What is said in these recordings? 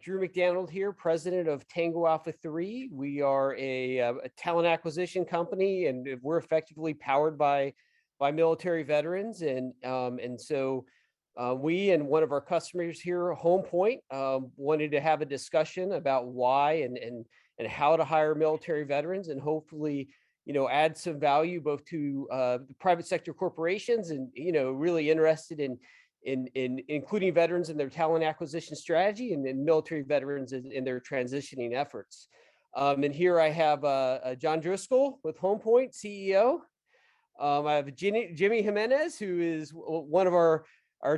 Drew McDonald here, president of Tango Alpha 3. We are a talent acquisition company, and we're effectively powered by military veterans. And so we and one of our customers here, HomePoint, wanted to have a discussion about why and how to hire military veterans, and hopefully, add some value both to the private sector corporations, and really interested in including veterans in their talent acquisition strategy, and then military veterans in their transitioning efforts. And here I have John Driscoll with HomePoint, CEO. I have Jimmy Jimenez, who is one of our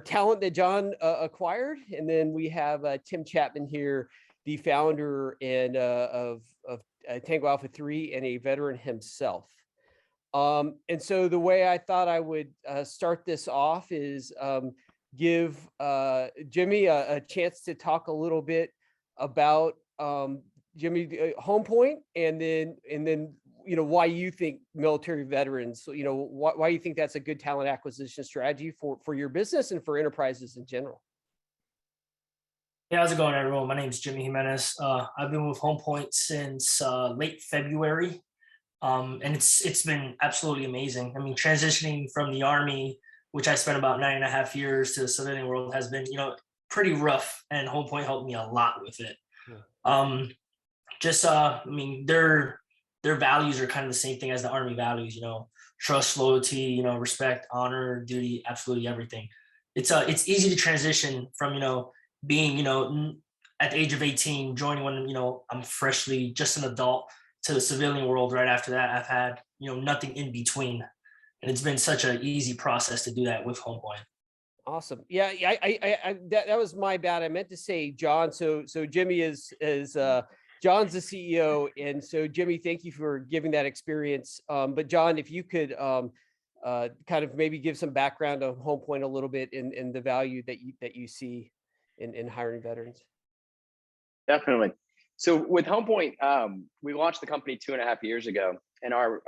talent that John acquired. And then we have Tim Chapman here, the founder and of Tango Alpha 3, and a veteran himself. And so the way I thought I would start this off is give Jimmy a chance to talk a little bit about Jimmy HomePoint, and then why you think military veterans, why you think that's a good talent acquisition strategy for your business and for enterprises in general. Yeah, how's it going, everyone? My name is Jimmy Jimenez. I've been with HomePoint since late February, and it's been absolutely amazing. I mean, transitioning from the Army, which I spent about 9.5 years, to the civilian world has been, pretty rough, and HomePoint helped me a lot with it. Their values are kind of the same thing as the Army values, trust, loyalty, respect, honor, duty, absolutely everything. It's easy to transition from, being, at the age of 18, joining when, I'm freshly just an adult, to the civilian world. Right after that, I've had, nothing in between. And it's been such an easy process to do that with HomePoint. Awesome. Yeah, that was my bad. I meant to say John. So Jimmy is John's the CEO, and so Jimmy, thank you for giving that experience. But John, if you could kind of maybe give some background on HomePoint a little bit, and the value that you see in hiring veterans. Definitely. So with HomePoint, we launched the company 2.5 years ago, and our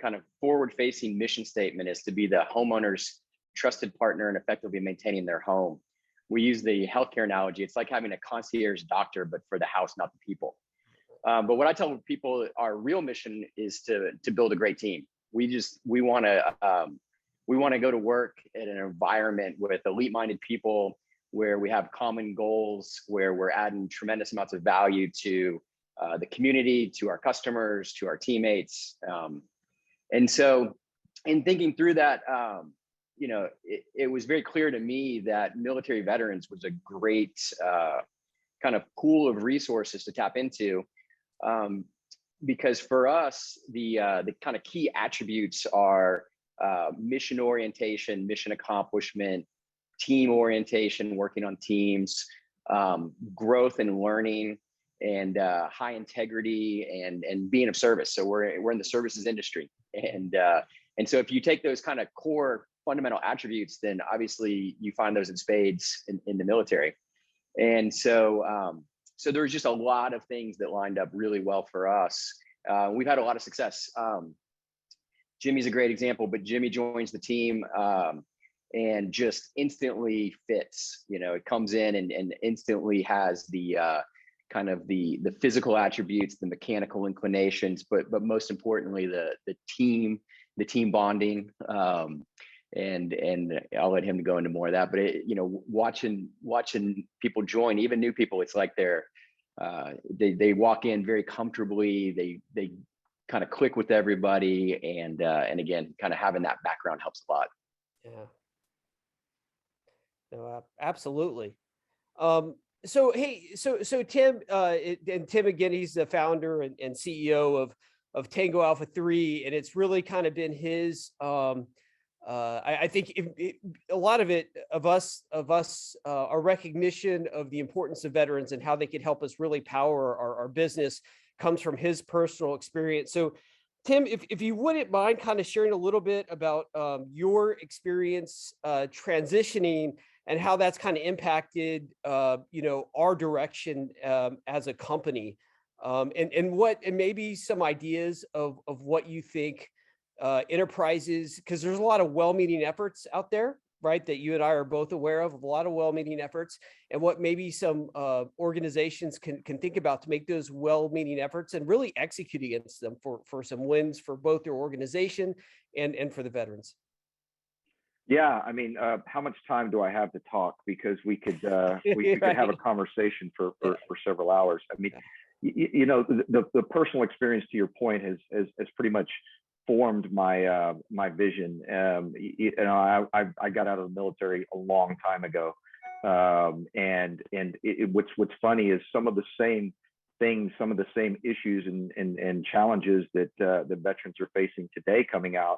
kind of forward-facing mission statement is to be the homeowner's trusted partner and effectively maintaining their home. We use the healthcare analogy. It's like having a concierge doctor, but for the house, not the people. But what I tell people, our real mission is to build a great team. We want to go to work in an environment with elite-minded people, where we have common goals, where we're adding tremendous amounts of value to the community, to our customers, to our teammates. And so in thinking through that, it was very clear to me that military veterans was a great kind of pool of resources to tap into, because for us, the kind of key attributes are mission orientation, mission accomplishment, team orientation, working on teams, growth and learning, and high integrity, and being of service. So we're in the services industry, and so if you take those kind of core fundamental attributes, then obviously you find those in spades in the military. And so there was just a lot of things that lined up really well for us. We've had a lot of success. Jimmy's a great example, but Jimmy joins the team and just instantly fits. It comes in and instantly has the kind of the physical attributes, the mechanical inclinations, but most importantly, the team bonding. And I'll let him go into more of that. But watching people join, even new people, it's like they walk in very comfortably. They kind of click with everybody, and again, kind of having that background helps a lot. Yeah. No, absolutely. So Tim, and Tim again, he's the founder and CEO of Tango Alpha 3, and it's really kind of been his. I think a lot of it of us, our recognition of the importance of veterans and how they could help us really power our business comes from his personal experience. So, Tim, if you wouldn't mind kind of sharing a little bit about your experience transitioning and how that's kind of impacted, our direction as a company, and maybe some ideas of what you think enterprises, because there's a lot of well-meaning efforts out there, right, that you and I are both aware of a lot of well-meaning efforts, and what maybe some organizations can think about to make those well-meaning efforts and really execute against them for some wins for both their organization and for the veterans. Yeah, I mean, how much time do I have to talk? Because we could we could have a conversation for several hours. I mean, you know, the personal experience, to your point, has pretty much formed my my vision. You know, I got out of the military a long time ago, and what's funny is some of the same things, some of the same issues and challenges that the veterans are facing today coming out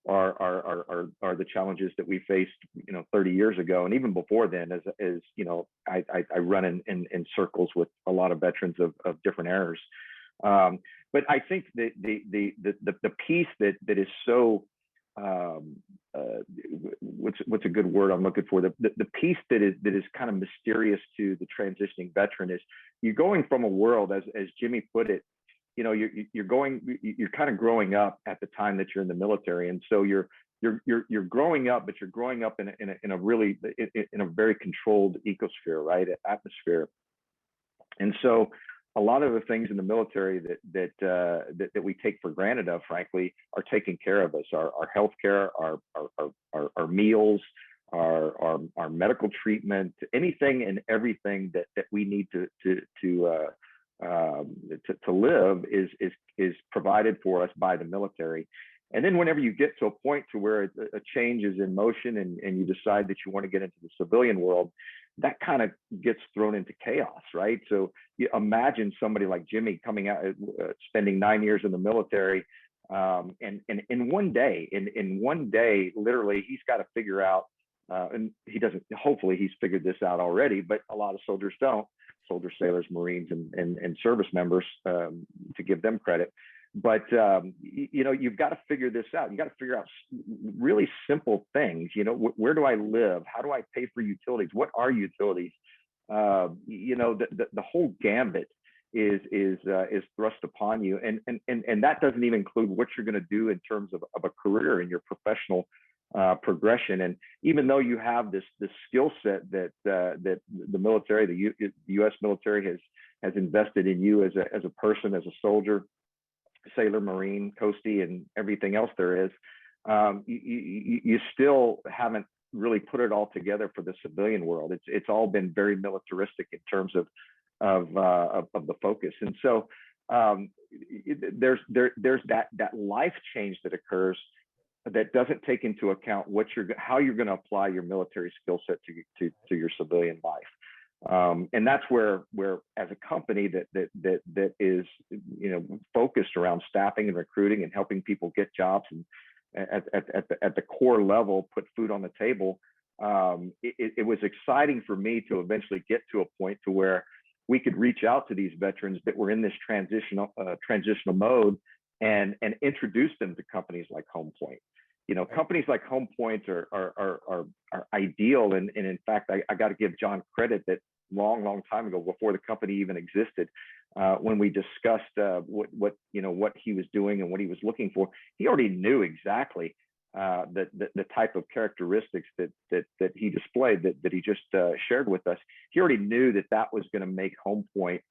are the challenges that we faced, you know, 30 years ago, and even before then. As you know, I run in circles with a lot of veterans of different eras. But I think that the piece that is so what's a good word I'm looking for, the piece that is kind of mysterious to the transitioning veteran is you're going from a world, as Jimmy put it, you know, you're kind of growing up at the time that you're in the military, and so you're growing up, but you're growing up in a really in a very controlled ecosphere, right, atmosphere. And so a lot of the things in the military that we take for granted of, frankly, are taking care of us. Our healthcare, our meals, our medical treatment, anything and everything that we need to live is provided for us by the military. And then whenever you get to a point to where a change is in motion and you decide that you want to get into the civilian world, that kind of gets thrown into chaos, right? So you imagine somebody like Jimmy coming out, spending 9 years in the military, and in one day, literally, he's got to figure out, and he doesn't, hopefully he's figured this out already, but a lot of soldiers don't, soldiers, sailors, Marines, and service members, to give them credit. But you know, you've got to figure this out. You got to figure out really simple things. You know, where do I live? How do I pay for utilities? What are utilities? You know, the whole gambit is thrust upon you, and that doesn't even include what you're going to do in terms of a career in your professional progression. And even though you have this skill set that the military, the U.S. military has invested in you as a person, as a soldier, sailor, Marine, Coastie, and everything else there is, you still haven't really put it all together for the civilian world. It's all been very militaristic in terms of the focus. And so there's that life change that occurs that doesn't take into account how you're going to apply your military skill set to your civilian life. And that's where as a company that is, you know, focused around staffing and recruiting and helping people get jobs and at the core level put food on the table, it was exciting for me to eventually get to a point to where we could reach out to these veterans that were in this transitional mode and introduce them to companies like HomePoint. You know, companies like HomePoint are ideal, and in fact, I got to give John credit that long time ago, before the company even existed, when we discussed what he was doing and what he was looking for, he already knew exactly the type of characteristics that he displayed, that he just shared with us. He already knew that was going to make HomePoint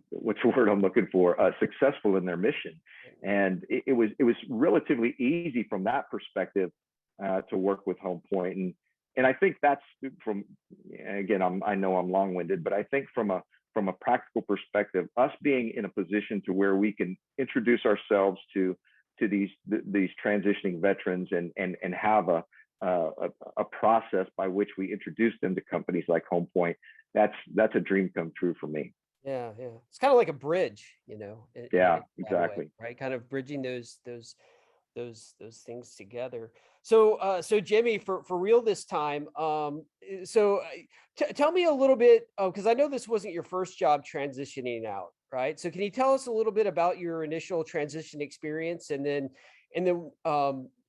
what's the word I'm looking for? Successful in their mission. And it was relatively easy from that perspective to work with HomePoint. And I think that's from, again, I know I'm long-winded, but I think from a practical perspective, us being in a position to where we can introduce ourselves to these transitioning veterans and have a process by which we introduce them to companies like HomePoint, that's a dream come true for me. Yeah. It's kind of like a bridge, you know. Yeah, exactly. Way, right. Kind of bridging those things together. So Jimmy, for real this time, tell me a little bit, because I know this wasn't your first job transitioning out, right? So can you tell us a little bit about your initial transition experience, and then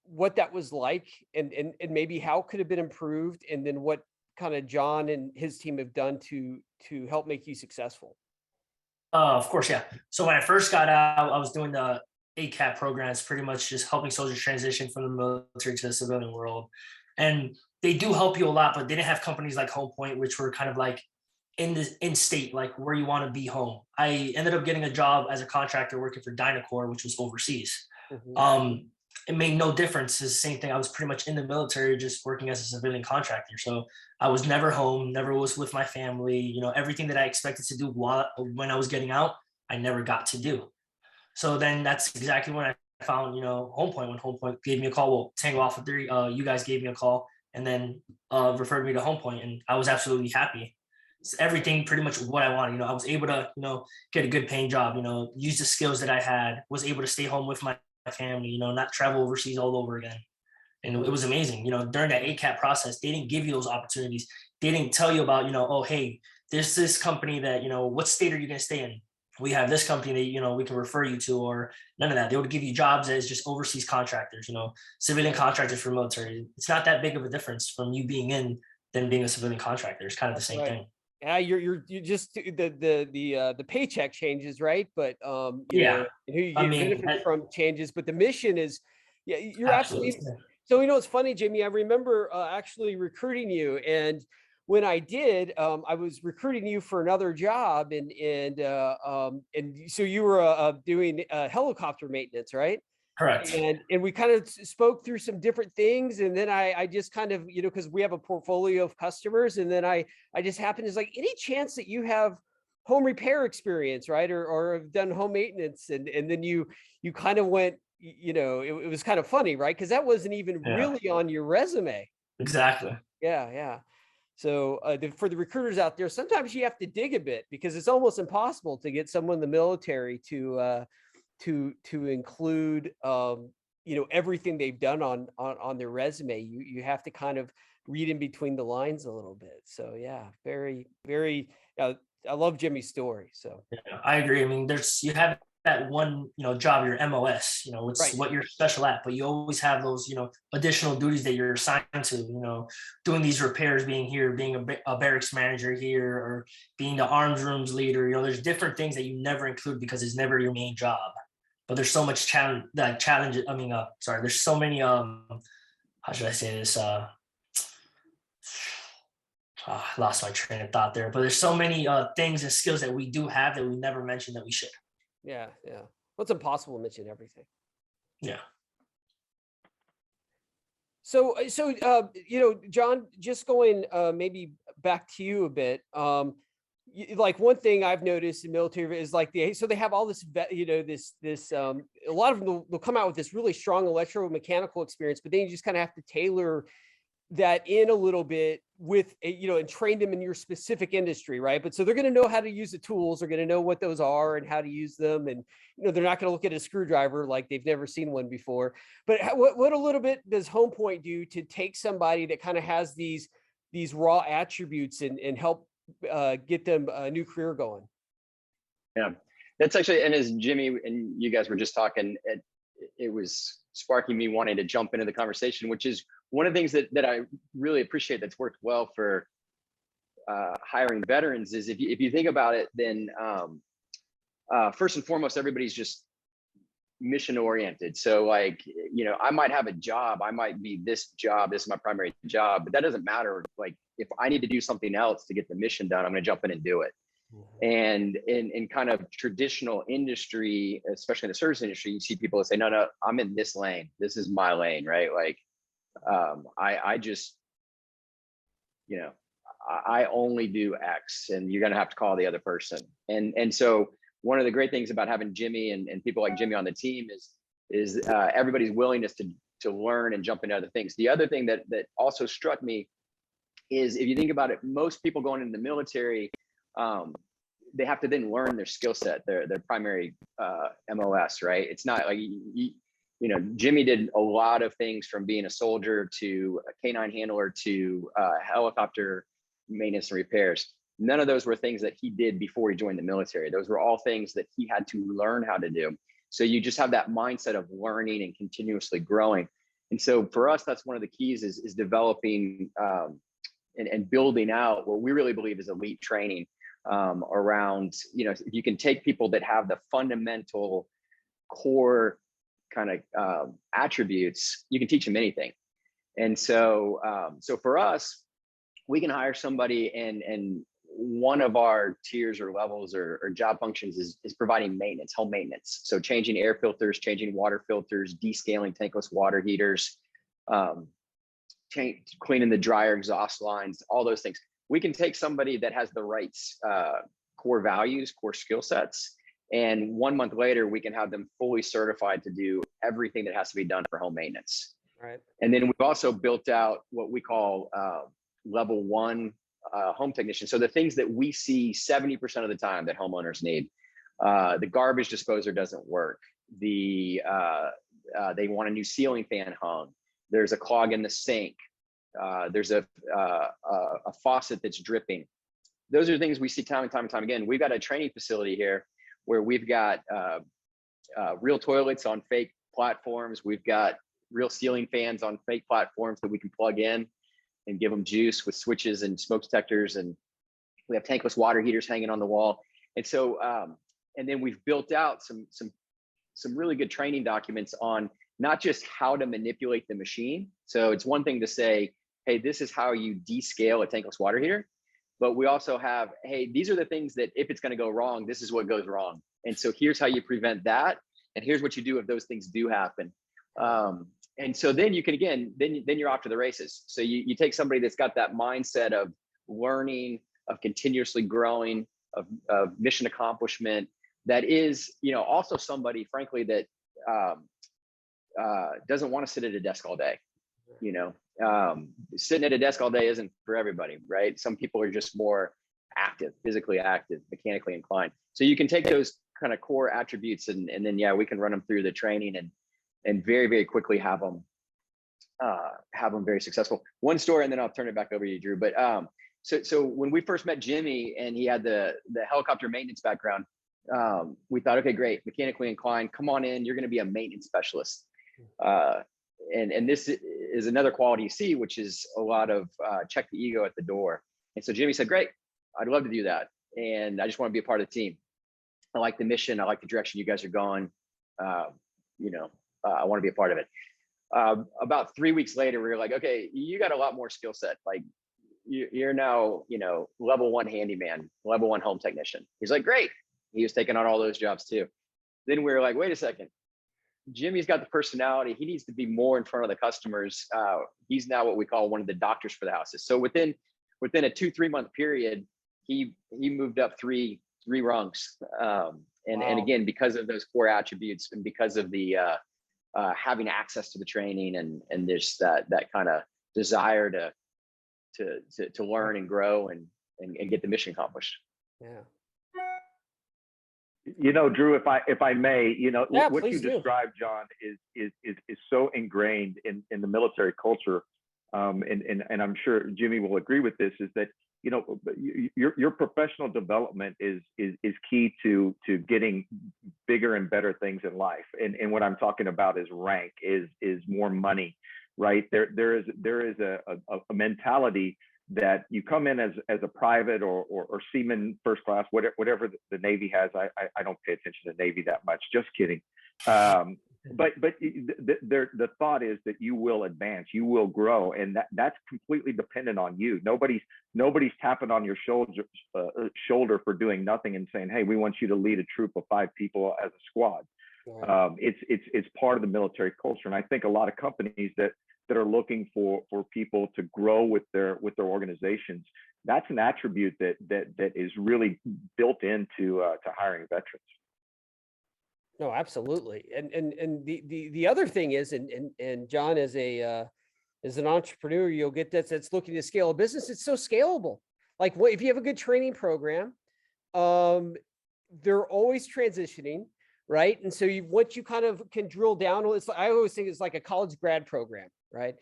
what that was like, and maybe how could have been improved, and then what kind of John and his team have done to help make you successful? Of course, yeah. So when I first got out, I was doing ACAP program is pretty much just helping soldiers transition from the military to the civilian world. And they do help you a lot, but they didn't have companies like HomePoint, which were kind of like in state, like where you want to be home. I ended up getting a job as a contractor working for Dynacor, which was overseas. Mhm. It made no difference. It's the same thing. I was pretty much in the military, just working as a civilian contractor. So I was never home, never was with my family. You know, everything that I expected to do when I was getting out, I never got to do. So then that's exactly when I found, HomePoint, when HomePoint gave me a call. Well, Tango Alpha 3, you guys gave me a call and then referred me to HomePoint, and I was absolutely happy. It's everything pretty much what I wanted. I was able to, get a good paying job, use the skills that I had, was able to stay home with my family, not travel overseas all over again. And it was amazing. During that ACAP process, they didn't give you those opportunities. They didn't tell you about, oh, hey, there's this company that, what state are you going to stay in? We have this company that, we can refer you to, or none of that. They would give you jobs as just overseas contractors, civilian contractors for military. It's not that big of a difference from you being in than being a civilian contractor. It's kind of the same Right. thing. Yeah, you just the paycheck changes, right? But you Yeah. know, and who you I get mean, benefits from changes, but the mission is, yeah, you're absolutely. absolutely. So it's funny, Jimmy. I remember actually recruiting you, and when I did, I was recruiting you for another job, and so you were doing helicopter maintenance, right? Correct. And we kind of spoke through some different things, and then I just kind of, because we have a portfolio of customers, and then I just happened, is like, any chance that you have home repair experience, right, or have done home maintenance, and then you kind of went, it was kind of funny, right, because that wasn't even Yeah, really on your resume. exactly. Yeah. So for the recruiters out there, sometimes you have to dig a bit, because it's almost impossible to get someone in the military to include everything they've done on their resume. You have to kind of read in between the lines a little bit. So yeah, very, very, I love Jimmy's story. So Yeah, I agree. I mean, you have that one, job, your MOS, it's right. what you're special at, but you always have those, additional duties that you're assigned to, doing these repairs, being here, being a barracks manager here, or being the arms rooms leader. There's different things that you never include because it's never your main job. But there's so much challenge. I mean, sorry, there's so many, how should I say this? I lost my train of thought there, but there's so many things and skills that we do have that we never mentioned that we should. Yeah. Well, it's impossible to mention everything. Yeah. So, John, just going maybe back to you a bit. Like, one thing I've noticed in military is like so they have all this, a lot of them will come out with this really strong electromechanical experience, but then you just kind of have to tailor that in a little bit with, and train them in your specific industry, right? But so they're going to know how to use the tools, they're going to know what those are and how to use them, and they're not going to look at a screwdriver like they've never seen one before. But what a little bit does HomePoint do to take somebody that kind of has these raw attributes and help get them a new career going? Yeah, that's actually, and as Jimmy and you guys were just talking, it was sparking me wanting to jump into the conversation, which is one of the things that I really appreciate that's worked well for hiring veterans is if you think about it, then first and foremost, everybody's just mission oriented. So like, I might have a job, I might be this job, this is my primary job, but that doesn't matter. Like, if I need to do something else to get the mission done, I'm going to jump in and do it. And in kind of traditional industry, especially in the service industry, you see people that say, no, I'm in this lane. This is my lane, right? Like, I just, I only do X, and you're going to have to call the other person. And so one of the great things about having Jimmy and people like Jimmy on the team is everybody's willingness to learn and jump into other things. The other thing that also struck me is, if you think about it, most people going into the military, they have to then learn their skill set, their primary MOS, right? It's not like, Jimmy did a lot of things, from being a soldier to a K9 handler to helicopter maintenance and repairs. None of those were things that he did before he joined the military. Those were all things that he had to learn how to do. So you just have that mindset of learning and continuously growing. And so for us, that's one of the keys is developing and building out what we really believe is elite training around, if you can take people that have the fundamental core kind of attributes, you can teach them anything. And so, so for us, we can hire somebody, and one of our tiers or levels or job functions is providing maintenance, home maintenance. So changing air filters, changing water filters, descaling tankless water heaters, cleaning the dryer exhaust lines, all those things. We can take somebody that has the right core values, core skill sets, and 1 month later, we can have them fully certified to do everything that has to be done for home maintenance. Right. And then we've also built out what we call level 1 home technician. So the things that we see 70% of the time that homeowners need, the garbage disposer doesn't work. They want a new ceiling fan hung. There's a clog in the sink. There's a faucet that's dripping. Those are things we see time and time and time again. We've got a training facility here where we've got real toilets on fake platforms. We've got real ceiling fans on fake platforms that we can plug in and give them juice with switches and smoke detectors. And we have tankless water heaters hanging on the wall. And so, and then we've built out some really good training documents on not just how to manipulate the machine. So it's one thing to say, hey, this is how you descale a tankless water heater. But we also have, hey, these are the things that if it's going to go wrong, this is what goes wrong. And so here's how you prevent that. And here's what you do if those things do happen. And so then you can, again, then you're off to the races. So you take somebody that's got that mindset of learning, of continuously growing, of mission accomplishment, that is, also somebody, frankly, that doesn't want to sit at a desk all day. Sitting at a desk all day isn't for everybody, right? Some people are just more active, physically active, mechanically inclined. So you can take those kind of core attributes and then, yeah, we can run them through the training and very, very quickly have them very successful. One story, and then I'll turn it back over to you, Drew. But so when we first met Jimmy and he had the helicopter maintenance background, we thought, okay, great, mechanically inclined, come on in, you're going to be a maintenance specialist. And this is another quality you see, which is a lot of check the ego at the door. And so Jimmy said, great, I'd love to do that. And I just want to be a part of the team. I like the mission. I like the direction you guys are going. I want to be a part of it. About 3 weeks later, we were like, okay, you got a lot more skill set. Like you're now, level 1 handyman, level 1 home technician. He's like, great. He was taking on all those jobs too. Then we were like, wait a second. Jimmy's got the personality. He needs to be more in front of the customers. He's now what we call one of the doctors for the houses. So within a 2-3 month period, he moved up three rungs. And again, because of those core attributes and because of the having access to the training and there's that kind of desire to learn and grow and get the mission accomplished. Yeah. Drew, if I may, Yeah, what you do. described, John, is so ingrained in the military culture, and I'm sure Jimmy will agree with this. Is that your professional development is key to getting bigger and better things in life. And what I'm talking about is rank, is more money, right? There is a mentality that you come in as a private or seaman first class, whatever the Navy has. I don't pay attention to Navy that much. Just kidding. But the thought is that you will advance, you will grow, and that's completely dependent on you. Nobody's tapping on your shoulder for doing nothing and saying, hey, we want you to lead a troop of 5 people as a squad. Right. It's part of the military culture, and I think a lot of companies that are looking for people to grow with their organizations, that's an attribute that is really built into to hiring veterans. No, absolutely. And the other thing is, and John, as an entrepreneur, you'll get that's looking to scale a business. It's so scalable. Like if you have a good training program, they're always transitioning, right? And so once you kind of can drill down, I always think it's like a college grad program, right?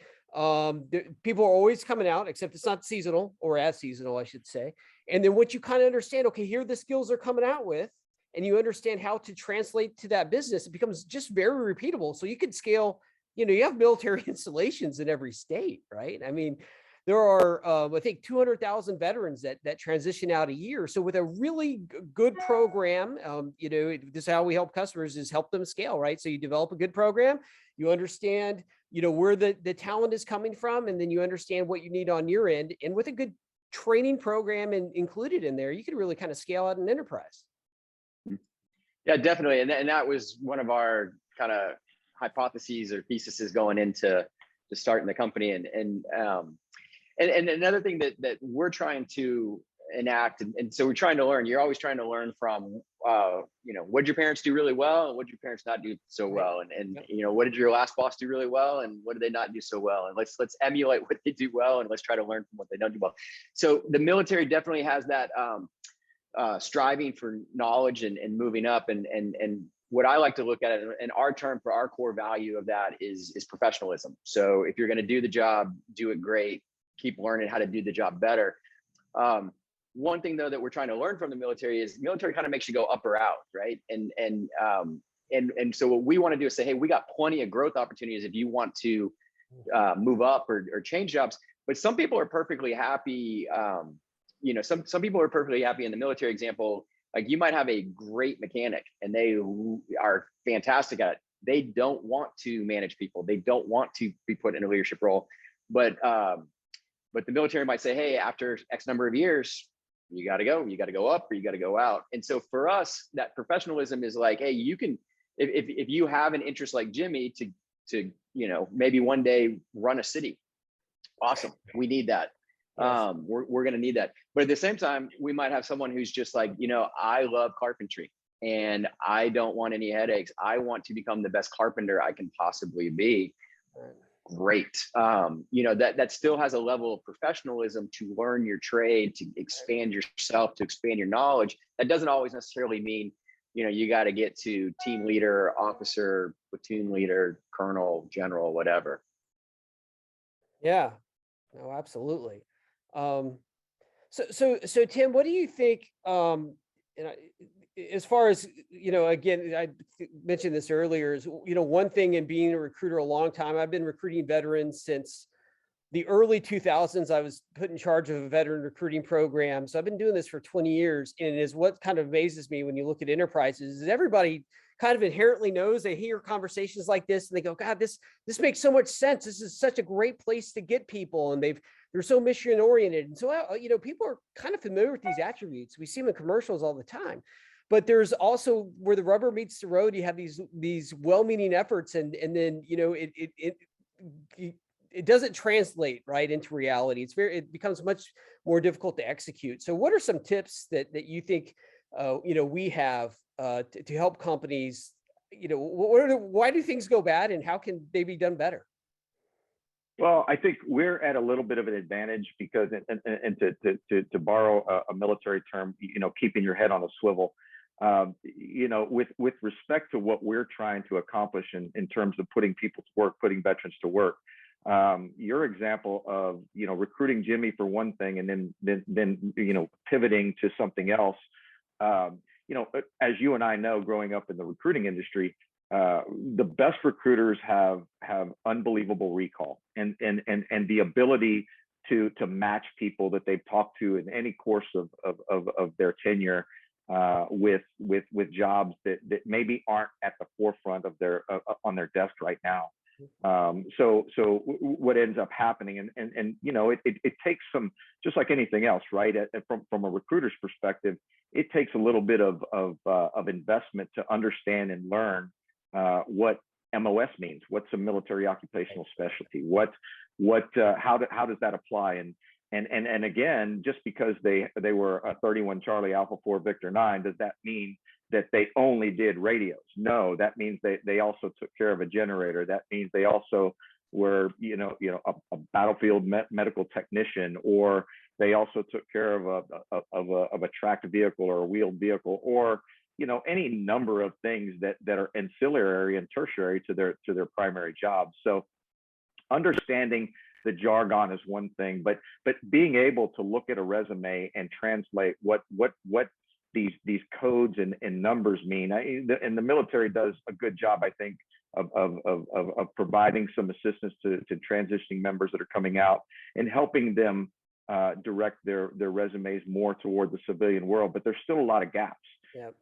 People are always coming out, except it's not seasonal or as seasonal, I should say. And then once you kind of understand, okay, here are the skills they're coming out with, and you understand how to translate to that business, it becomes just very repeatable. So you could scale, you have military installations in every state, right? I mean, there are, I think 200,000 veterans that transition out a year. So with a really good program, this is how we help customers, is help them scale, right? So you develop a good program, you understand, where the talent is coming from, and then you understand what you need on your end. And with a good training program included in there, you can really kind of scale out an enterprise. Yeah, definitely. And that was one of our kind of hypotheses or theses going into starting the company. And another thing that we're trying to enact, and so we're trying to learn. You're always trying to learn from, what did your parents do really well, and what did your parents not do so well, and what did your last boss do really well, and what did they not do so well, and let's emulate what they do well, and let's try to learn from what they don't do well. So the military definitely has that striving for knowledge and moving up, and what I like to look at it, and our term for our core value of that is professionalism. So if you're going to do the job, do it great. Keep learning how to do the job better. One thing though that we're trying to learn from the military is military kind of makes you go up or out, right? And so what we want to do is say, hey, we got plenty of growth opportunities if you want to move up or change jobs. But some people are perfectly happy. Some people are perfectly happy in the military example. Like you might have a great mechanic and they are fantastic at it. They don't want to manage people. They don't want to be put in a leadership role. But the military might say, hey, after X number of years, you got to go up, or you got to go out. And so for us, that professionalism is like, hey, you can, if you have an interest like Jimmy to maybe one day run a city, awesome. We need that. Yes. We're going to need that. But at the same time, we might have someone who's just like, I love carpentry and I don't want any headaches. I want to become the best carpenter I can possibly be. Great. That still has a level of professionalism to learn your trade, to expand yourself, to expand your knowledge. That doesn't always necessarily mean, you got to get to team leader, officer, platoon leader, colonel, general, whatever. Yeah, no, absolutely. So Tim, what do you think, as far as, again, I mentioned this earlier, is, one thing in being a recruiter a long time, I've been recruiting veterans since the early 2000s. I was put in charge of a veteran recruiting program. So I've been doing this for 20 years. And it is what kind of amazes me when you look at enterprises is everybody kind of inherently knows, they hear conversations like this and they go, God, this makes so much sense. This is such a great place to get people. And they're so mission oriented. And so, people are kind of familiar with these attributes. We see them in commercials all the time. But there's also where the rubber meets the road, you have these well-meaning efforts, and then it doesn't translate right into reality. It becomes much more difficult to execute. So what are some tips that you think we have to help companies? Why do things go bad, and how can they be done better? Well, I think we're at a little bit of an advantage because, and to borrow a military term, keeping your head on a swivel. With respect to what we're trying to accomplish in terms of putting people to work, putting veterans to work, your example of recruiting Jimmy for one thing and then pivoting to something else, as you and I know, growing up in the recruiting industry, the best recruiters have unbelievable recall and the ability to match people that they've talked to in any course of their tenure with jobs that maybe aren't at the forefront of on their desk right now. So what ends up happening, and it takes some, just like anything else, right? From a recruiter's perspective, it takes a little bit of investment to understand and learn what MOS means. What's a military occupational specialty? How does that apply? And again, just because they were a 31 Charlie Alpha 4 Victor 9, does that mean that they only did radios? No, that means they also took care of a generator. That means they also were a battlefield medical technician, or they also took care of a tracked vehicle or a wheeled vehicle, or any number of things that are ancillary and tertiary to their primary job. So understanding the jargon is one thing, but being able to look at a resume and translate what these codes and numbers mean. And the military does a good job, I think, of providing some assistance to transitioning members that are coming out and helping them direct their resumes more toward the civilian world. But there's still a lot of gaps. Yep.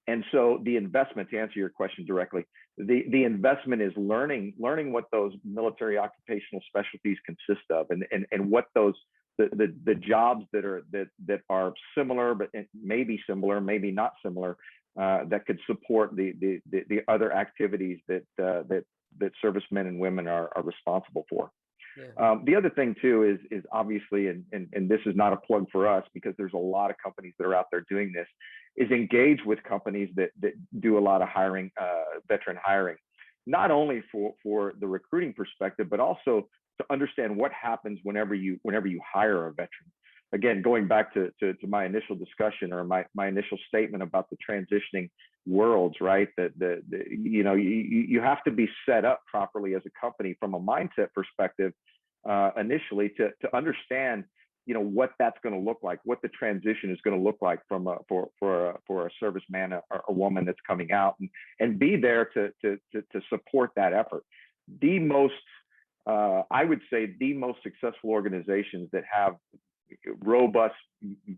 And so the investment, to answer your question directly, the investment is learning what those military occupational specialties consist of, and what those the jobs that are similar, but maybe similar, maybe not similar, that could support the other activities that servicemen and women are responsible for. Yeah. The other thing too is obviously, and this is not a plug for us because there's a lot of companies that are out there doing this, is engage with companies that do a lot of hiring, veteran hiring, not only for the recruiting perspective, but also to understand what happens whenever you hire a veteran. Again, going back to my initial discussion or my initial statement about the transitioning worlds, right? That you have to be set up properly as a company from a mindset perspective initially to understand what that's going to look like, what the transition is going to look like for a serviceman or a woman that's coming out, and be there to support that effort. I would say the most successful organizations that have robust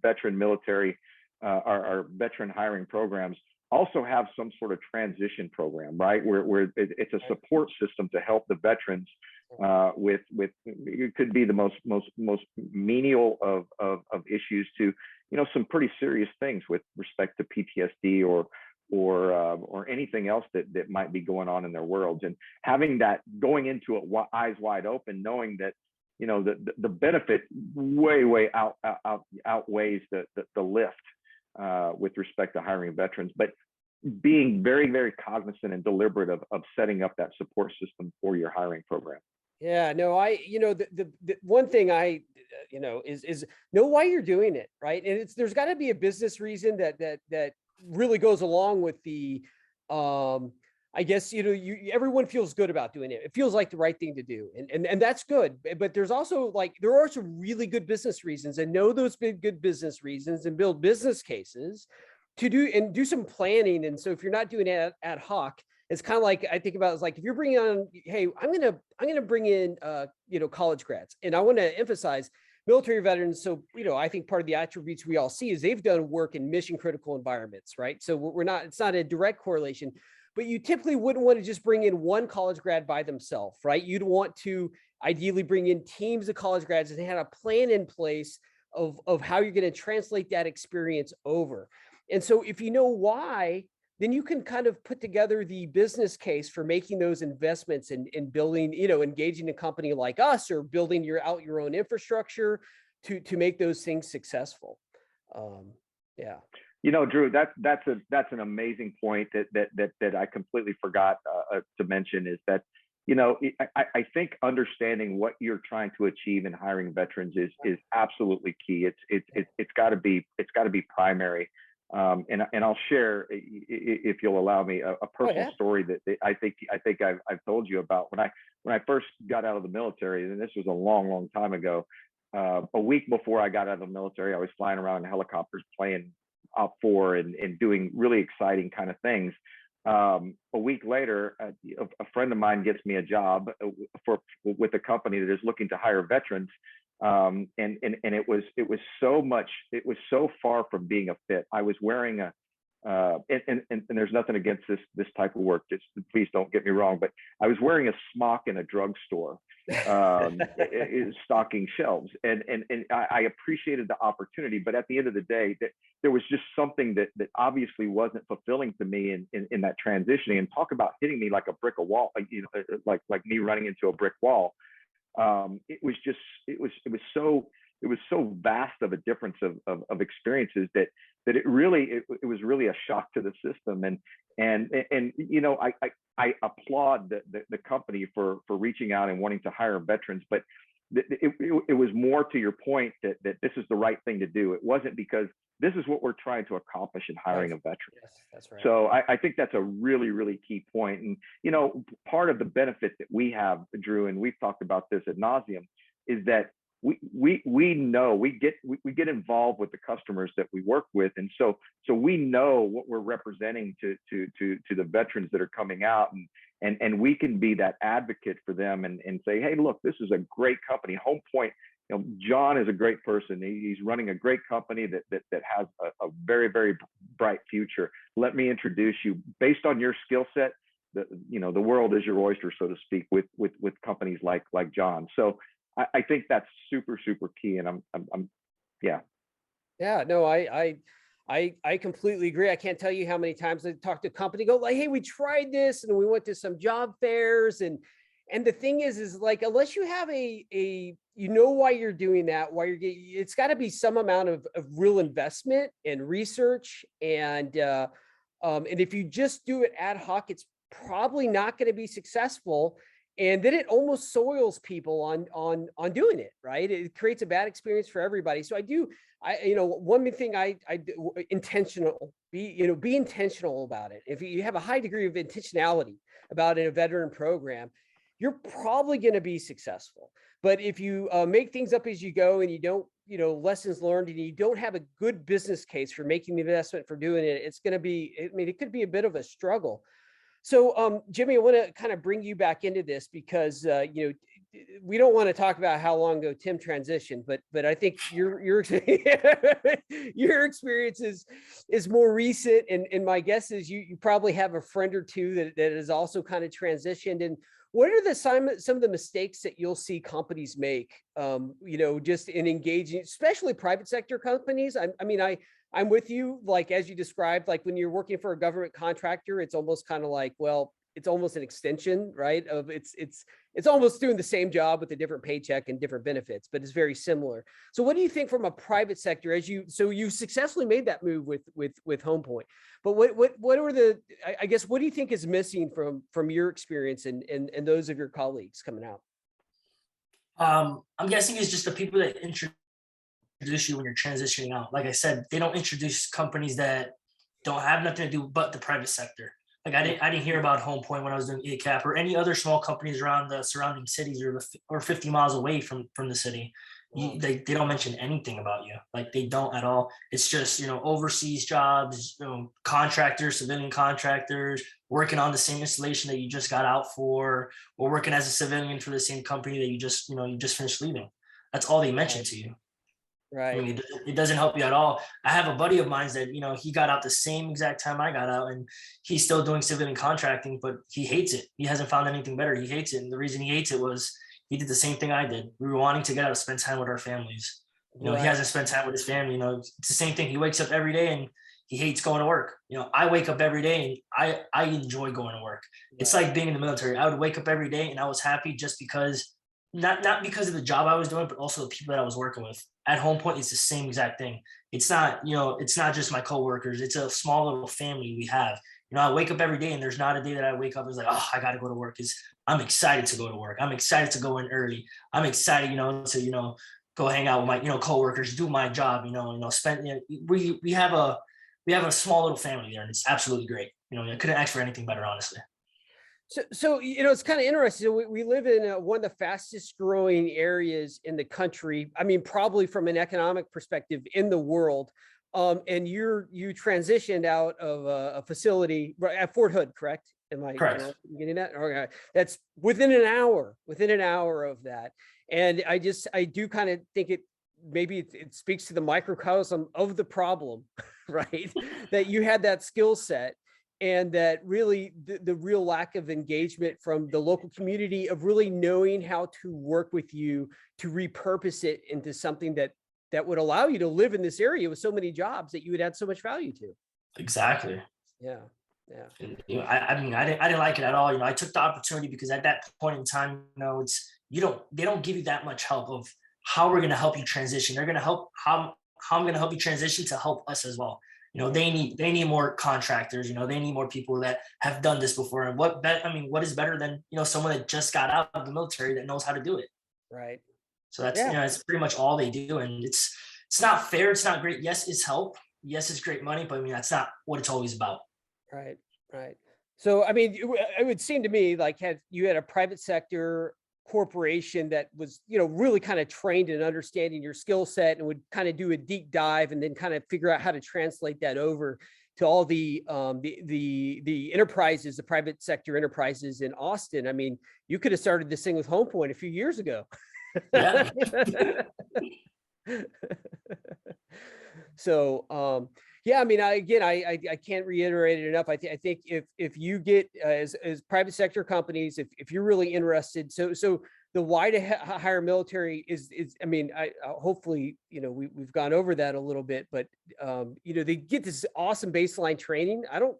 veteran military or veteran hiring programs also have some sort of transition program, right? Where it's a support system to help the veterans with it could be the most menial of issues to some pretty serious things with respect to PTSD or anything else that might be going on in their worlds, and having that going into it eyes wide open, knowing that the benefit way outweighs the lift with respect to hiring veterans, but being very, very cognizant and deliberate of setting up that support system for your hiring program. Yeah, no, the one thing is know why you're doing it, right? And there's got to be a business reason that really goes along with the, I guess, everyone feels good about doing it. It feels like the right thing to do. And that's good. But there's also there are some really good business reasons, and know those big, good business reasons and build business cases to do some planning. And so if you're not doing it ad hoc, it's kind of like, I think about, it's like, if you're bringing on, hey, I'm going to bring in, college grads, and I want to emphasize military veterans. So, I think part of the attributes we all see is they've done work in mission critical environments, right? So it's not a direct correlation, but you typically wouldn't want to just bring in one college grad by themselves, right? You'd want to ideally bring in teams of college grads and have a plan in place of how you're going to translate that experience over. And so if you know why, then you can kind of put together the business case for making those investments in building, engaging a company like us, or building your own infrastructure to make those things successful. Yeah. Drew, that's an amazing point that I completely forgot to mention, is that, I think understanding what you're trying to achieve in hiring veterans is absolutely key. It's got to be primary. And I'll share, if you'll allow me, a personal story that I think I've told you about. When I first got out of the military, and this was a long time ago, a week before I got out of the military, I was flying around in helicopters playing OP4 and doing really exciting kind of things. A week later, a friend of mine gets me a job with a company that is looking to hire veterans. And it was so far from being a fit. I was wearing and there's nothing against this type of work, just please don't get me wrong, but I was wearing a smock in a drugstore, stocking shelves, and I appreciated the opportunity, but at the end of the day, there was just something that obviously wasn't fulfilling to me in that transitioning. And talk about hitting me like a brick of wall, like me running into a brick wall. It was so vast of a difference of experiences that it was really a shock to the system. And I applaud the company for reaching out and wanting to hire veterans, but it was more to your point that this is the right thing to do. It wasn't because this is what we're trying to accomplish in hiring a veteran. Yes, that's right. So I think that's a really, really key point. And, part of the benefit that we have, Drew, and we've talked about this ad nauseum, is that we know we get involved with the customers that we work with, and so we know what we're representing to the veterans that are coming out, and we can be that advocate for them and say, hey, look, this is a great company. HomePoint, you know, John is a great person. He's running a great company that has a very, very bright future. Let me introduce you. Based on your skill set, the world is your oyster, so to speak, with companies like John. So I think that's super, super key. And I'm yeah. Yeah, no, I completely agree. I can't tell you how many times I talked to a company, go like, hey, we tried this and we went to some job fairs, and the thing is like, unless you have you know why you're doing that, why you're getting, it's got to be some amount of real investment and research, and if you just do it ad hoc, it's probably not going to be successful. And then it almost soils people on doing it, right? It creates a bad experience for everybody. So one big thing I do, intentional, be intentional about it. If you have a high degree of intentionality about a veteran program, you're probably going to be successful. But if you make things up as you go, and you don't, lessons learned, and you don't have a good business case for making the investment for doing it, it's going to be, it could be a bit of a struggle. So, Jimmy, I want to kind of bring you back into this because, we don't want to talk about how long ago Tim transitioned, but I think your your experience is more recent. And my guess is you probably have a friend or two that has also kind of transitioned. And what are some of the mistakes that you'll see companies make, just in engaging, especially private sector companies? I'm with you, like, as you described, like when you're working for a government contractor, it's almost kind of like, well, it's almost an extension, right? Of it's almost doing the same job with a different paycheck and different benefits, but it's very similar. So what do you think from a private sector, so you successfully made that move with HomePoint, but what are I guess, what do you think is missing from your experience and those of your colleagues coming out? I'm guessing it's just the people that introduce you when you're transitioning out. Like I said, they don't introduce companies that don't have nothing to do but the private sector. Like I didn't hear about HomePoint when I was doing ACAP or any other small companies around the surrounding cities or 50 miles away from the city. They don't mention anything about you. Like they don't at all. It's just, overseas jobs, contractors, civilian contractors, working on the same installation that you just got out for, or working as a civilian for the same company that you just finished leaving. That's all they mention to you. Right. I mean, it doesn't help you at all. I have a buddy of mine that, he got out the same exact time I got out, and he's still doing civilian contracting, but he hates it. He hasn't found anything better. He hates it. And the reason he hates it was he did the same thing I did. We were wanting to get out and spend time with our families. He hasn't spent time with his family. It's the same thing. He wakes up every day and he hates going to work. I wake up every day and I enjoy going to work. Right. It's like being in the military. I would wake up every day and I was happy just because, not because of the job I was doing, but also the people that I was working with. At HomePoint, it's the same exact thing. It's not, it's not just my coworkers. It's a small little family we have. I wake up every day and there's not a day that I wake up and it's like, oh, I got to go to work. I'm excited to go to work. I'm excited to go in early. I'm excited, to, go hang out with my, coworkers, do my job, spend, we have a small little family there, and it's absolutely great. I couldn't ask for anything better, honestly. So it's kind of interesting. We live in one of the fastest growing areas in the country. I mean, probably from an economic perspective in the world. And you transitioned out of a facility at Fort Hood, correct? Am I correct? Getting that? Okay, that's within an hour of that. And I do kind of think it speaks to the microcosm of the problem, right? That you had that skill set. And that really the real lack of engagement from the local community of really knowing how to work with you to repurpose it into something that would allow you to live in this area with so many jobs that you would add so much value to. Exactly. Yeah. And, I didn't like it at all. I took the opportunity because at that point in time, they don't give you that much help of how we're going to help you transition. They're going to help how I'm going to help you transition to help us as well. They need more contractors, they need more people that have done this before. And what is better than, someone that just got out of the military that knows how to do it. Right. So that's, it's pretty much all they do. And it's not fair. It's not great. Yes, it's help. Yes, it's great money, but that's not what it's always about. Right. So, it would seem to me like you had a private sector corporation that was, you know, really kind of trained in understanding your skill set and would kind of do a deep dive and then kind of figure out how to translate that over to all the enterprises, the private sector enterprises in Austin. I mean, you could have started this thing with HomePoint a few years ago. Yeah. So, yeah, I mean, I can't reiterate it enough. I think if you get as private sector companies, if you're really interested, so the why to hire military is, I mean, hopefully, you know, we've gone over that a little bit, but you know, they get this awesome baseline training. I don't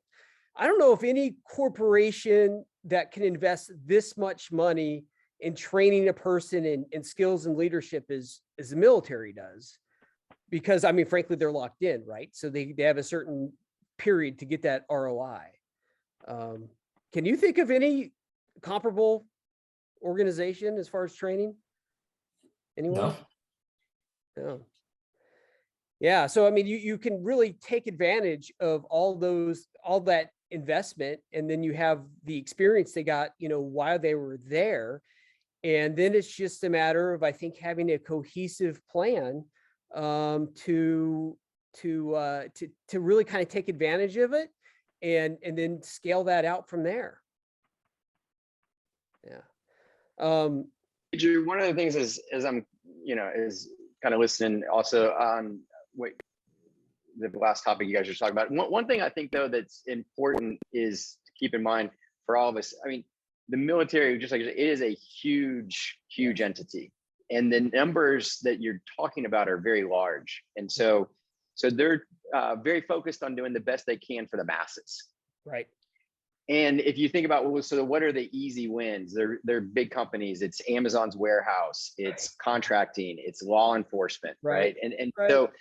know if any corporation that can invest this much money in training a person in skills and leadership as the military does. Because I mean, frankly, they're locked in, right? So they have a certain period to get that ROI. Can you think of any comparable organization as far as training? Anyone? No. Yeah. So I mean, you can really take advantage of all that investment, and then you have the experience they got, you know, while they were there. And then it's just a matter of, I think, having a cohesive plan to really kind of take advantage of it and then scale that out from there. Yeah. Drew, one of the things is I'm, you know, is kind of listening also on what the last topic you guys are talking about. One thing I think though that's important is to keep in mind for all of us. I mean, the military, just like it is a huge entity. And the numbers that you're talking about are very large. And so they're very focused on doing the best they can for the masses. Right. And if you think about, well, so what are the easy wins? They're big companies. It's Amazon's warehouse, it's contracting, it's law enforcement, right? And right. So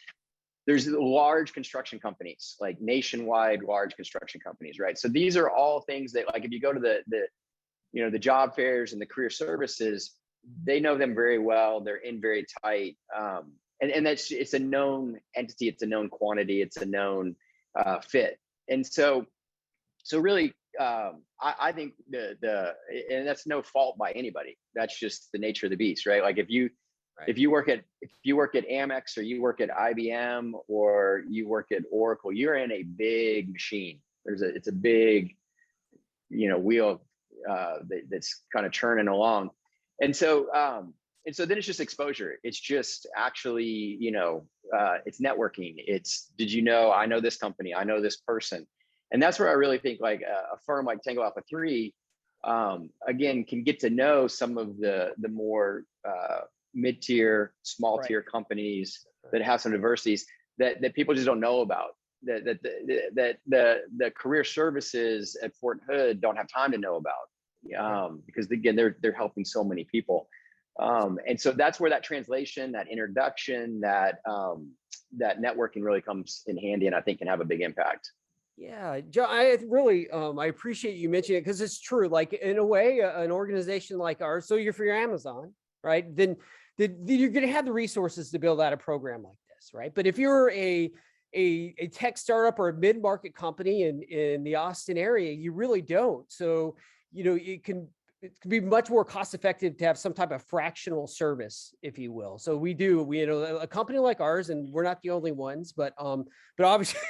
there's large construction companies, like nationwide large construction companies, right? So these are all things that, like, if you go to the job fairs and the career services, they know them very well. They're in very tight, and it's a known entity. It's a known quantity. It's a known fit. And so really, I think and that's no fault by anybody. That's just the nature of the beast, right? Like if you work at Amex, or you work at IBM, or you work at Oracle, you're in a big machine. It's a big, you know, wheel that's kind of churning along. And so then it's just exposure. It's just actually, you know, it's networking. It's, did you know, I know this company, I know this person. And that's where I really think like a firm like Tango Alpha 3, again, can get to know some of the more mid-tier, small tier companies that have some diversities that people just don't know about. That the career services at Fort Hood don't have time to know about. Because again, they're helping so many people. And so that's where that translation, that introduction, that networking really comes in handy, and I think can have a big impact. Yeah, Joe, I really, I appreciate you mentioning it, because it's true. Like in a way, an organization like ours, so you're for your Amazon, right? Then you're going to have the resources to build out a program like this, right? But if you're a tech startup or a mid-market company in the Austin area, you really don't. So, you know, it can be much more cost effective to have some type of fractional service, if you will. So we, you know, a company like ours, and we're not the only ones, but obviously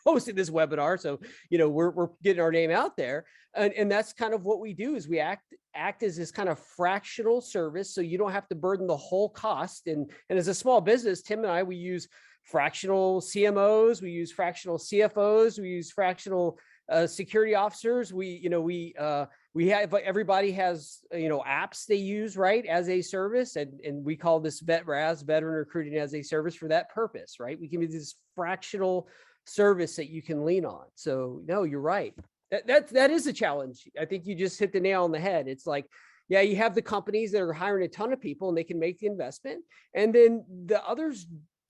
hosting this webinar, so you know we're getting our name out there, and that's kind of what we do, is we act as this kind of fractional service, so you don't have to burden the whole cost. And as a small business, Tim and I, we use fractional CMOs, we use fractional CFOs, we use fractional security officers. We have, everybody has, you know, apps they use, right, as a service, and we call this VetRAS, veteran recruiting as a service, for that purpose, right? We can be this fractional service that you can lean on. So no, you're right. That is a challenge. I think you just hit the nail on the head. It's like, yeah, you have the companies that are hiring a ton of people and they can make the investment, and then the others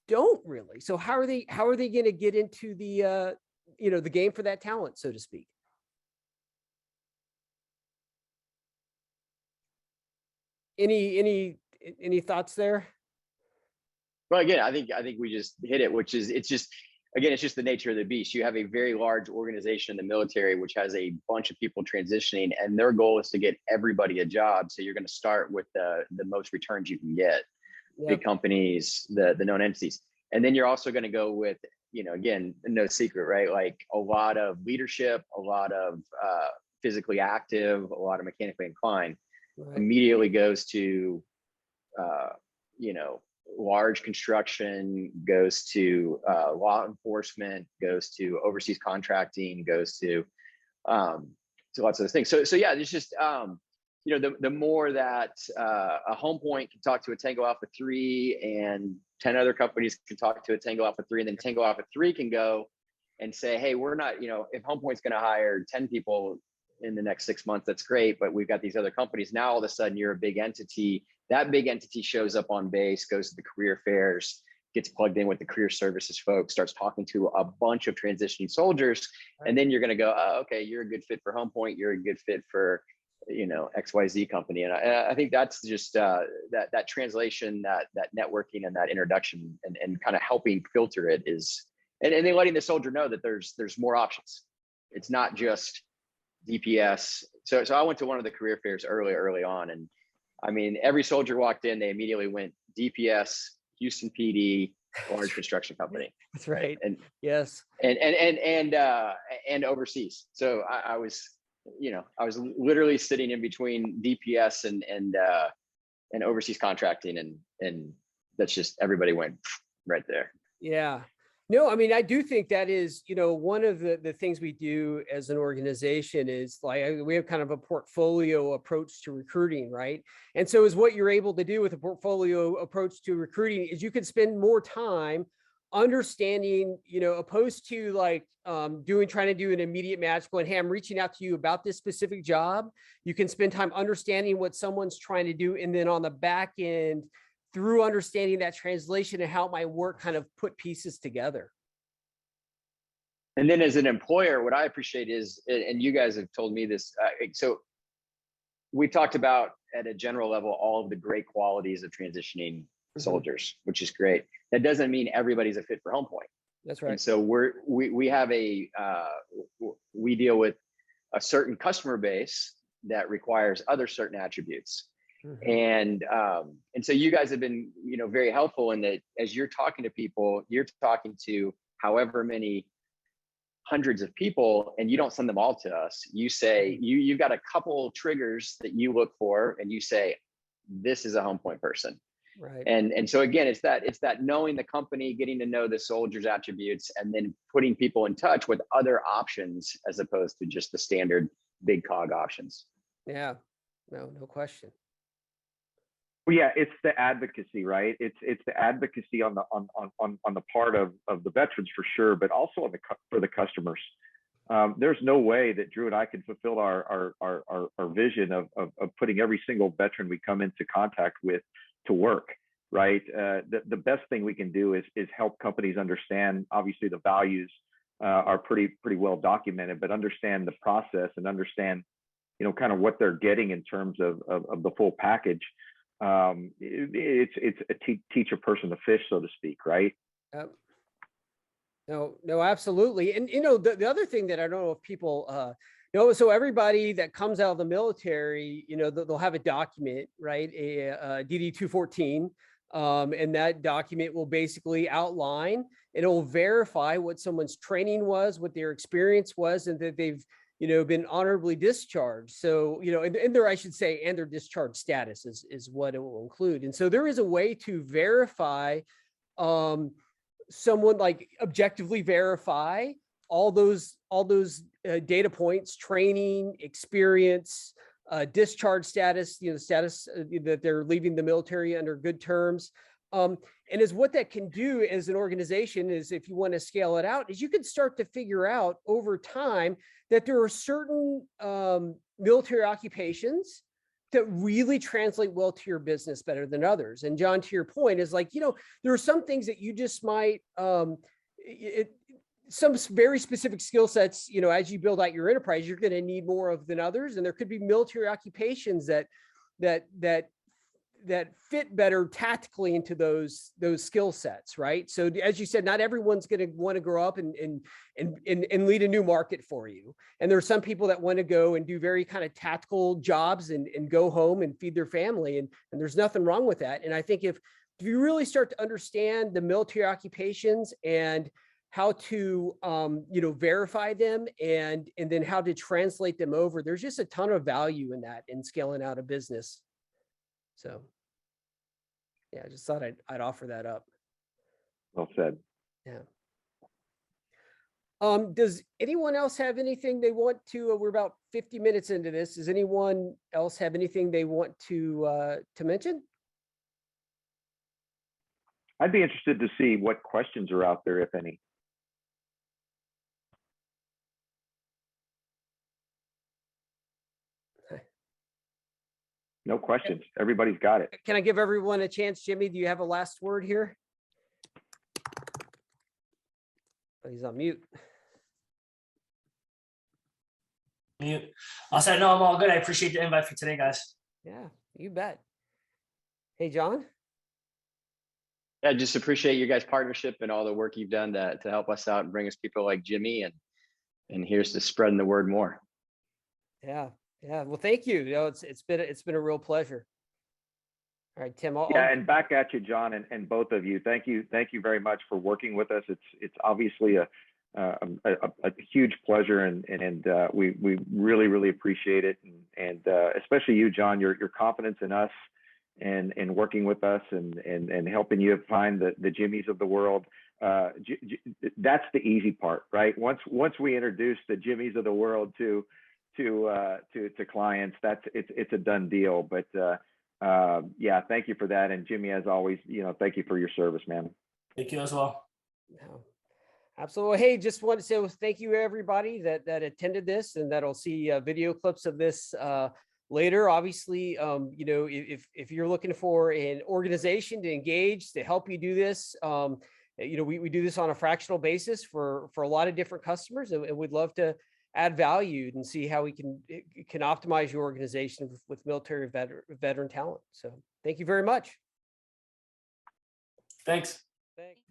don't really. So how are they going to get into the you know, the game for that talent, so to speak? Any thoughts there? Well, again, I think we just hit it, which is, it's just, again, it's just the nature of the beast. You have a very large organization in the military, which has a bunch of people transitioning, and their goal is to get everybody a job. So you're going to start with the most returns you can get, big companies, the known entities. And then you're also going to go with, again, no secret, right? Like a lot of leadership, a lot of physically active, a lot of mechanically inclined, immediately goes to, large construction, goes to law enforcement, goes to overseas contracting, goes to lots of those things. So yeah, there's just the more that a HomePoint can talk to a Tango Alpha 3 and 10 other companies can talk to a Tango Alpha 3, and then Tango Alpha 3 can go and say, hey, we're not, if HomePoint's going to hire 10 people in the next 6 months, that's great, but we've got these other companies. Now all of a sudden you're a big entity. That big entity shows up on base, goes to the career fairs, gets plugged in with the career services folks, starts talking to a bunch of transitioning soldiers, and then you're going to go, oh, okay, you're a good fit for HomePoint, you're a good fit for XYZ company. And I think that's just that translation, that networking and that introduction and kind of helping filter it is, and then letting the soldier know that there's more options. It's not just DPS. So I went to one of the career fairs early on, and I mean, every soldier walked in, they immediately went DPS, Houston PD, large construction company. That's right. And yes. And overseas. So I was literally sitting in between DPS and overseas contracting, and that's just, everybody went right there. Yeah. No, I mean, I do think that is, one of the things we do as an organization is like, we have kind of a portfolio approach to recruiting, right? And so is what you're able to do with a portfolio approach to recruiting is you can spend more time understanding, opposed to like trying to do an immediate match, going, hey, I'm reaching out to you about this specific job. You can spend time understanding what someone's trying to do. And then on the back end, through understanding that translation and how it might work, kind of put pieces together. And then as an employer, what I appreciate is, and you guys have told me this, so we talked about at a general level, all of the great qualities of transitioning soldiers, which is great. That doesn't mean everybody's a fit for HomePoint. That's right. And so we have we deal with a certain customer base that requires other certain attributes. And so you guys have been, very helpful in that as you're talking to people, you're talking to however many hundreds of people, and you don't send them all to us. You say, you've got a couple triggers that you look for, and you say, this is a HomePoint person. Right. And so again, it's that knowing the company, getting to know the soldiers' attributes, and then putting people in touch with other options as opposed to just the standard big cog options. Yeah, no question. Well, yeah, it's the advocacy, right? It's the advocacy on the part of the veterans for sure, but also for the customers. There's no way that Drew and I can fulfill our vision of putting every single veteran we come into contact with to work, right? The best thing we can do is help companies understand. Obviously, the values are pretty well documented, but understand the process and understand, kind of what they're getting in terms of the full package. It's teach a person to fish, so to speak, right? No, absolutely. And the other thing that I don't know if people so everybody that comes out of the military, they'll have a document, right? A DD 214, and that document will basically outline, it'll verify what someone's training was, what their experience was, and that they've been honorably discharged. So, and their, I should say, and their discharge status is what it will include. And so there is a way to verify, someone, like objectively verify all those data points, training, experience, discharge status, status that they're leaving the military under good terms. And is what that can do as an organization is, if you want to scale it out, is you can start to figure out over time that there are certain military occupations that really translate well to your business better than others. And John, to your point, is like, there are some things that you just might, some very specific skill sets, as you build out your enterprise, you're going to need more of than others. And there could be military occupations that that fit better tactically into those skill sets, right? So as you said, not everyone's going to want to grow up and lead a new market for you. And there are some people that want to go and do very kind of tactical jobs and go home and feed their family. And there's nothing wrong with that. And I think if you really start to understand the military occupations and how to, verify them and then how to translate them over, there's just a ton of value in that in scaling out a business. So, yeah, I just thought I'd offer that up. Well said. Yeah. Does anyone else have anything they want to? We're about 50 minutes into this. Does anyone else have anything they want to mention? I'd be interested to see what questions are out there, if any. No questions. Everybody's got it. Can I give everyone a chance? Jimmy, do you have a last word here? Oh, he's on mute. Mute. I'll say, no, I'm all good. I appreciate the invite for today, guys. Yeah, you bet. Hey, John. I just appreciate your guys' partnership and all the work you've done to help us out and bring us people like Jimmy, and here's to spreading the word more. Yeah. Yeah. Well, thank you. It's been a real pleasure. All right, Tim. And back at you, John, and both of you. Thank you very much for working with us. It's obviously a huge pleasure, and we really appreciate it, and especially you, John, your confidence in us, and working with us, and helping you find the Jimmys of the world. That's the easy part, right? Once we introduce the Jimmys of the world to clients, it's a done deal. But yeah, thank you for that. And Jimmy, as always, thank you for your service, man. Thank you as well. No, absolutely. Hey, just want to say thank you everybody that attended this, and that'll see video clips of this later. Obviously, if you're looking for an organization to engage to help you do this, we do this on a fractional basis for a lot of different customers, and we'd love to add value and see how we can optimize your organization with military veteran talent. So thank you very much. Thanks. Thanks.